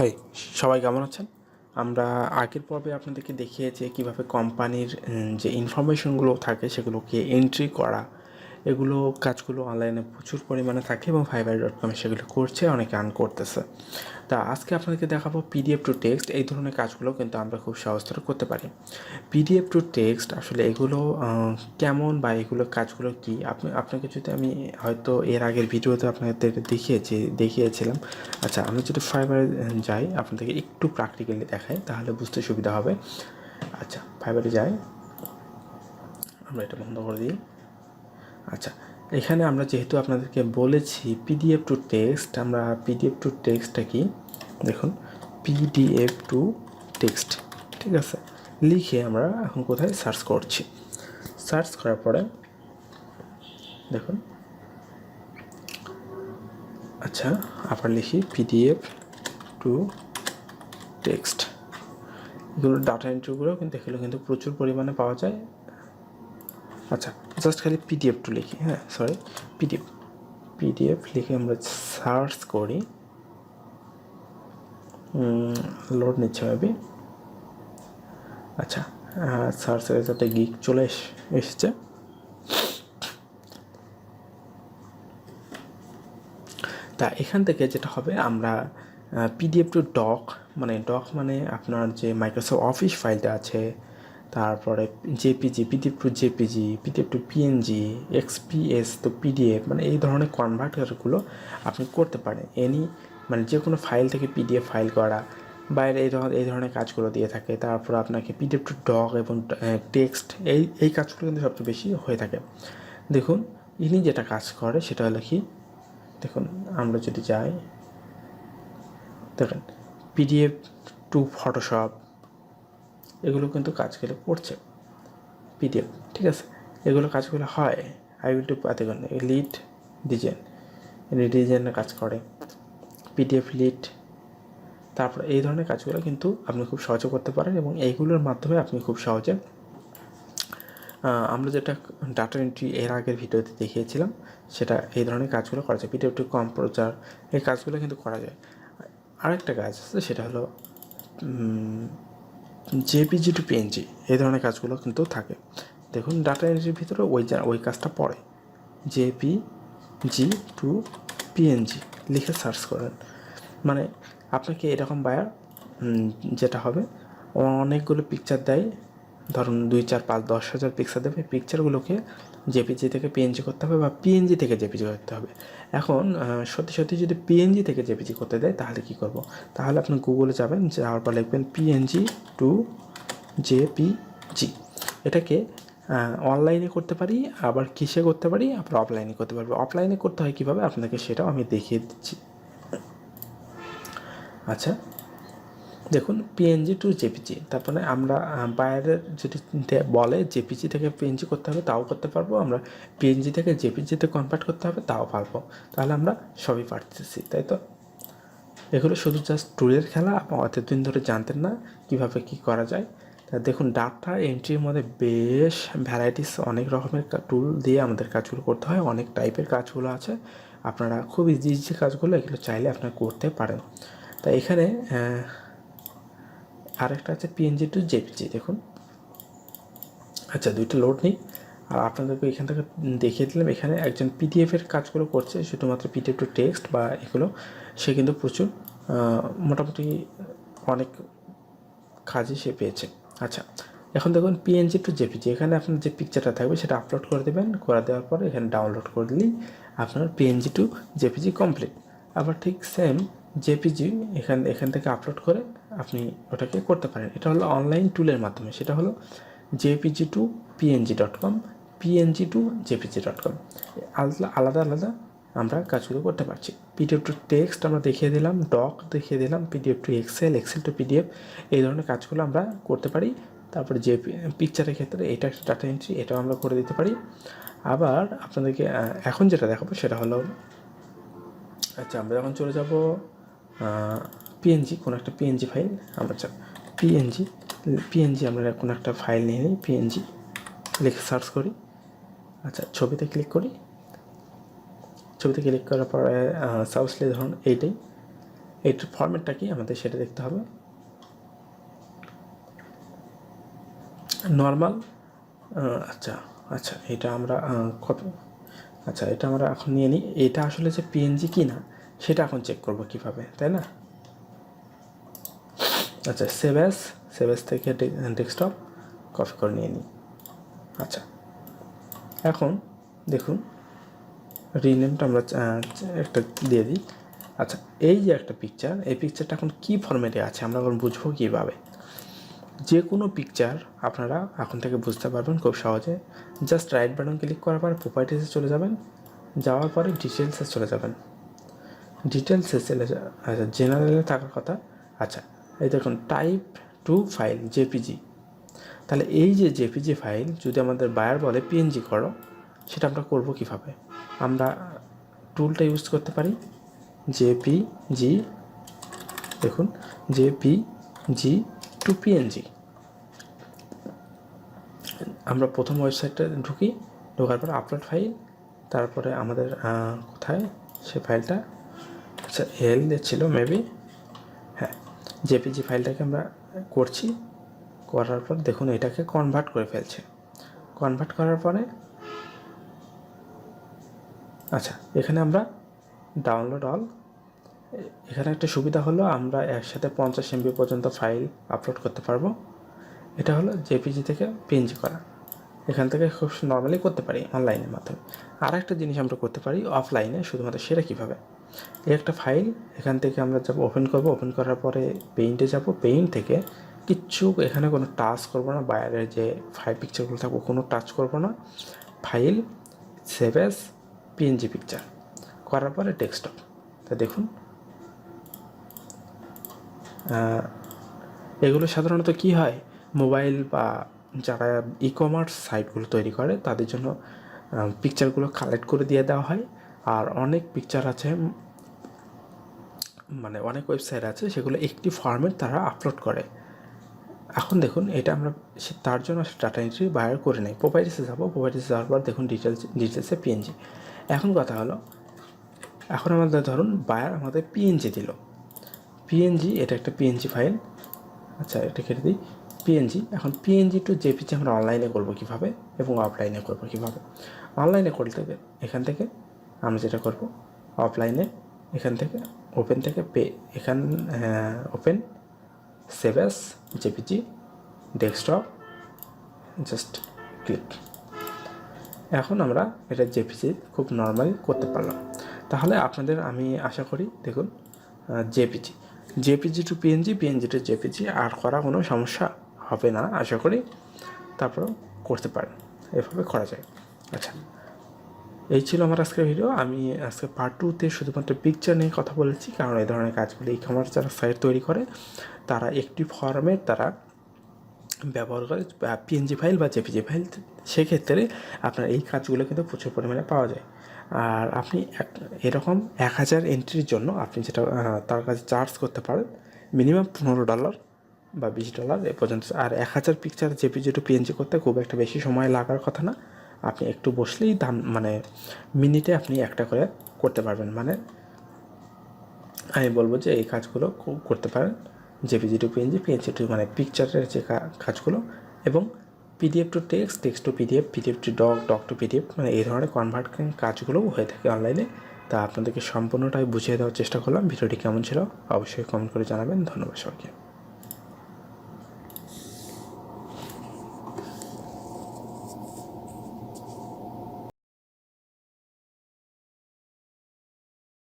High, সবাই কেমন আছেন? আমরা আগের পর্বে আপনাদেরকে দেখিয়েছি কীভাবে কোম্পানির যে ইনফরমেশনগুলো থাকে সেগুলোকে এন্ট্রি করা, এগুলো কাজগুলো অনলাইনে প্রচুর পরিমাণে থাকে এবং fiverr.com সেগুলো করছে, অনেকে আর্ন করতেছে। তা আজকে আপনাদেরকে দেখাবো পিডিএফ টু টেক্সট। এই ধরনের কাজগুলো কিন্তু আমরা খুব সহজতর করতে পারি। পিডিএফ টু টেক্সট আসলে এগুলো কেমন বা এগুলো কাজগুলো কী, আপনাকে যদি আমি হয়তো এর আগের ভিডিওতে আপনাদের দেখিয়েছিলাম। আচ্ছা, আমি যদি ফাইবারে যাই, আপনাদেরকে একটু প্র্যাকটিক্যালি দেখাই, তাহলে বুঝতে সুবিধা হবে। আচ্ছা, ফাইবারে যাই, আমরা এটা বন্ধ করে দিই। আচ্ছা, এখানে আমরা যেহেতু আপনাদেরকে বলেছি পিডিএফ টু টেক্সট, আমরা পিডিএফ টু টেক্সটটা কি দেখুন, পিডিএফ টু টেক্সট, ঠিক আছে, লিখে আমরা এখন কোথায় সার্চ করছি। সার্চ করার পরে দেখুন, আচ্ছা আবার লিখি পিডিএফ টু টেক্সট। এগুলো ডাটা এন্ট্রিগুলো কিন্তু এগুলো কিন্তু প্রচুর পরিমাণে পাওয়া যায়। আচ্ছা, জাস্ট খালি পিডিএফ টু লিখি, পিডিএফ লিখে আমরা সার্চ করি। লোড নিচ্ছে ভাবি। আচ্ছা, সার্চ রেজাল্টে গিক চলে এসছে। তা এখান থেকে যেটা হবে, আমরা পিডিএফ টু ডক মানে আপনার যে মাইক্রোসফট অফিস ফাইলটা আছে, তারপরে JPG, PDF two JPG, PDF two PNG, XPS তো পিডিএফ, মানে এই ধরনের কনভার্টারগুলো আপনি করতে পারেন। মানে যে কোনো ফাইল থেকে পিডিএফ ফাইল করা, বাইরে এই ধরনের কাজগুলো দিয়ে থাকে। তারপর আপনাকে পিডিএফ টু ডক এবং টেক্সট, এই কাজগুলো কিন্তু সবচেয়ে বেশি হয়ে থাকে। দেখুন, ইনি যেটা কাজ করে সেটা হলো কি, দেখুন আমরা যদি যাই, দেখেন পিডিএফ টু ফটোশপ, এগুলো কিন্তু কাজগুলো করছে পিডিএফ, ঠিক আছে, এগুলো কাজগুলো হয়। আই উইল টু দেখুন লিড ডিজাইনের কাজ করে পিডিএফ লিড। তারপর এই ধরনের কাজগুলো কিন্তু আপনি খুব সহজে করতে পারেন এবং এইগুলোর মাধ্যমে আপনি খুব সহজে, আমরা যেটা ডাটা এন্ট্রি এর আগের ভিডিওতে দেখিয়েছিলাম, সেটা এই ধরনের কাজগুলো করা যায়। পিডিএফ টু কম্পোজার, এই কাজগুলো কিন্তু করা যায়। আরেকটা কাজ আছে, সেটা হলো জেপিজি টু পিএনজি, এই ধরনের কাজগুলো কিন্তু থাকে। দেখুন ডাটা এন্ট্রির ভিতরে ওই কাজটা পড়ে, জেপিজি টু পিএনজি লিখে সার্চ করেন। মানে আপনাকে এরকম বায়ার যেটা হবে, অনেকগুলো পিকচার দেয়, ধরুন 2, 4, 5, 10,000 পিকচার দেবে। পিকচারগুলোকে জেপিজি থেকে পিএনজি করতে হবে বা পিএনজি থেকে জেপিজি করতে হবে। এখন সত্যি যদি পিএনজি থেকে জেপিজি করতে দেয়, তাহলে কি করব? তাহলে আপনি গুগলে যাবেন, যাওয়ার পর লিখবেন পিএনজি টু জেপিজি। এটাকে অনলাইনে করতে পারি, আবার কিসে করতে পারি, আবার অফলাইনে করতে পারবো। অফলাইনে করতে হয় কীভাবে, আপনাকে সেটাও আমি দেখিয়ে দিচ্ছি। আচ্ছা, দেখুন পিএনজি টু জেপিজি, তারপরে আমরা বাইরের যদি বলে জেপিজি থেকে পিএনজি করতে হবে, তাও করতে পারবো। আমরা পিএনজি থেকে জেপিজিতে কনভার্ট করতে হবে, তাও পারবো। তাহলে আমরা সবই পারতেছি, তাই তো? এগুলো শুধু জাস্ট টুলের খেলা, আপনি অতদিন ধরে জানতেন না কীভাবে কী করা যায়। তা দেখুন, ডাটা এন্ট্রির মধ্যে বেশ ভ্যারাইটিস, অনেক রকমের টুল দিয়ে আমাদের কাজগুলো করতে হয়, অনেক টাইপের কাজগুলো আছে। আপনারা খুব ইজি কাজগুলো এগুলো চাইলে আপনারা করতে পারেন। তা এখানে আরেকটা আছে পিএনজি টু জেপিজি, দেখুন। আচ্ছা, দুইটা লোড নিই আর আপনাদেরকে এখান থেকে দেখিয়ে দিলাম। এখানে একজন পিডিএফের কাজগুলো করছে, শুধুমাত্র পিডিএফ টু টেক্সট বা এগুলো, সে কিন্তু প্রচুর মোটামুটি অনেক কাজই সে পেয়েছে। আচ্ছা, এখন দেখুন পিএনজি টু জেপিজি, এখানে আপনার যে পিকচারটা থাকবে সেটা আপলোড করে দেবেন। করে দেওয়ার পরে এখানে ডাউনলোড করে দিলেই আপনার পিএনজি টু জেপিজি কমপ্লিট। আবার ঠিক সেম জেপিজি এখান থেকে আপলোড করে আপনি ওটাকে করতে পারেন। এটা হলো অনলাইন টুলের মাধ্যমে, সেটা হলো JPG two png.com, PNG two jpg.com, আলাদা আমরা কাজগুলো করতে পারছি। পিডিএফ টু টেক্সট আমরা দেখিয়ে দিলাম, ডক দেখিয়ে দিলাম, PDF to Excel to PDF, এই ধরনের কাজগুলো আমরা করতে পারি। তারপরে যে পিকচারের ক্ষেত্রে এটা একটা ডাটা এন্ট্রি, এটাও আমরা করে দিতে পারি। আবার আপনাদেরকে এখন যেটা দেখাবো সেটা হলো, আচ্ছা আমরা যখন চলে যাব পিএনজি, কোনো একটা পিএনজি ফাইল, আমরা পিএনজি আমরা কোনো একটা ফাইল নিয়ে নিই, পিএনজি লিখে সার্চ করি। আচ্ছা, ছবিতে ক্লিক করি। ছবিতে ক্লিক করার পরে সাউসলি ধরুন এইটাই, এটার ফরম্যাটটা কি আমাদের সেটা দেখতে হবে। নর্মাল, আচ্ছা আচ্ছা, এটা আমরা কত, আচ্ছা এটা আমরা এখন নিয়ে নিই। এটা আসলে যে পিএনজি কি না সেটা এখন চেক করব কীভাবে, তাই না? আচ্ছা, সেভ অ্যাজ থেকে ডেস্কটপ কপি করে নিয়ে নিই। আচ্ছা, এখন দেখুন রিনেমটা আমরা একটা দিয়ে দিই। আচ্ছা, এই যে একটা পিকচার, এই পিকচারটা এখন কী ফরম্যাটে আছে আমরা এখন বুঝবো কীভাবে। যে কোনো পিকচার আপনারা এখন থেকে বুঝতে পারবেন খুব সহজে। জাস্ট রাইট বাটন ক্লিক করার পর প্রপার্টিসে চলে যাবেন, যাওয়ার পরে ডিটেলসে চলে যাবেন। ডিটেলসে চলে আচ্ছা, জেনারেলে থাকার কথা। আচ্ছা, এই দেখুন টাইপ টু ফাইল জেপিজি। তাহলে এই যে জেপিজি ফাইল যদি আমাদের বায়ার বলে পিএনজি করো, সেটা আমরা করব কীভাবে? আমরা টুলটা ইউজ করতে পারি জেপিজি। দেখুন জেপিজি টু পিএনজি। আমরা প্রথম ওয়েবসাইটটা ঢুকি, ঢোকার পর আপলোড ফাইল, তারপরে আমাদের কোথায় সে ফাইলটা, আচ্ছা এল ছিল মেবি, হ্যাঁ জেপিজি ফাইলটাকে আমরা করছি। করার পর দেখুন এটাকে কনভার্ট করে ফেলছে। কনভার্ট করার পরে আচ্ছা, এখানে আমরা ডাউনলোড অল, এখানে একটা সুবিধা হলো আমরা একসাথে 50 MB পর্যন্ত ফাইল আপলোড করতে পারবো। এটা হলো জেপিজি থেকে পিএনজি করা। এখান থেকে খুব নর্মালি করতে পারি অনলাইনের মাধ্যমে। আর একটা জিনিস আমরা করতে পারি অফলাইনে, শুধুমাত্র সেটা কীভাবে, এই একটা ফাইল এখান থেকে আমরা যাব ওপেন করব। ওপেন করার পরে পেইন্টে যাব, পেইন্ট থেকে কিচ্ছু এখানে কোনো টাচ করব না, বাইরের যে ফাইল পিকচারগুলো থাকবো কোনো টাচ করব না। File save as PNG picture করার পরে ডেস্কটপ। তা দেখুন এগুলো সাধারণত কি হয়, মোবাইল বা যারা ই কমার্স সাইটগুলো তৈরি করে তাদের জন্য পিকচারগুলো কালেক্ট করে দিয়ে দেওয়া হয়। আর অনেক পিকচার আছে, মানে অনেক ওয়েবসাইট আছে সেগুলো একটি ফরম্যাট তারা আপলোড করে। এখন এটা আমরা তার জন্য ডাটা এন্ট্রি বায়ার করে নেই। প্রপার্টিসে যাবো, প্রপার্টিসে যাওয়ার পর দেখুন ডিটেলসে পিএনজি। এখন কথা হলো, এখন আমাদের ধরুন বায়ার আমাদের পিএনজি দিল, পিএনজি, এটা একটা পিএনজি ফাইল। আচ্ছা, এটা কেটে দিই পিএনজি। এখন পিএনজি টু জেপিজি আমরা অনলাইনে করবো কীভাবে এবং অফলাইনে করবো কীভাবে। অনলাইনে করতে এখান থেকে আমরা যেটা করব, অফলাইনে এখান থেকে ওপেন থেকে open save as JPG desktop, just click. এখন আমরা এটা জেপিজি খুব নর্মালি করতে পারলাম। তাহলে আপনাদের আমি আশা করি দেখুন JPG to PNG, PNG to JPG আর করা কোনো সমস্যা হবে না আশা করি। তারপর করতে পারেন, এভাবে করা যায়। আচ্ছা, এই ছিল আমার আজকের ভিডিও। আমি আজকে পার্ট 2তে শুধুমাত্র পিকচার নিয়ে কথা বলেছি, কারণ এই ধরনের কাজগুলো ই কমার্স যারা সাইট তৈরি করে তারা একটি ফর্মেট তারা ব্যবহার করে, পিএনজি ফাইল বা জেপিজি ফাইল। সেক্ষেত্রে আপনার এই কাজগুলো কিন্তু প্রচুর পরিমাণে পাওয়া যায়। আর আপনি এরকম 1000 এন্ট্রির জন্য আপনি যেটা তার কাছে চার্জ করতে পারেন মিনিমাম $15 বা $20 এ পর্যন্ত। আর 1000 পিকচার জেপিজি টু পিএনজি করতে খুব একটা বেশি সময় লাগার কথা না। আপনি একটু বসলেই দাম, মানে মিনিটে আপনি একটা করে করতে পারবেন। মানে আমি বলবো যে এই কাজগুলো করতে পারেন, JPG to PNG, PNG to মানে পিকচারের যে কাজগুলো, এবং PDF to text, text to PDF, PDF to doc, doc to PDF, মানে এই ধরনের কনভার্টিং কাজগুলোও হয়ে থাকে অনলাইনে। তা আপনাদেরকে সম্পূর্ণটাই বুঝিয়ে দেওয়ার চেষ্টা করলাম। ভিডিওটি কেমন ছিল অবশ্যই কমেন্ট করে জানাবেন। ধন্যবাদ সবাইকে।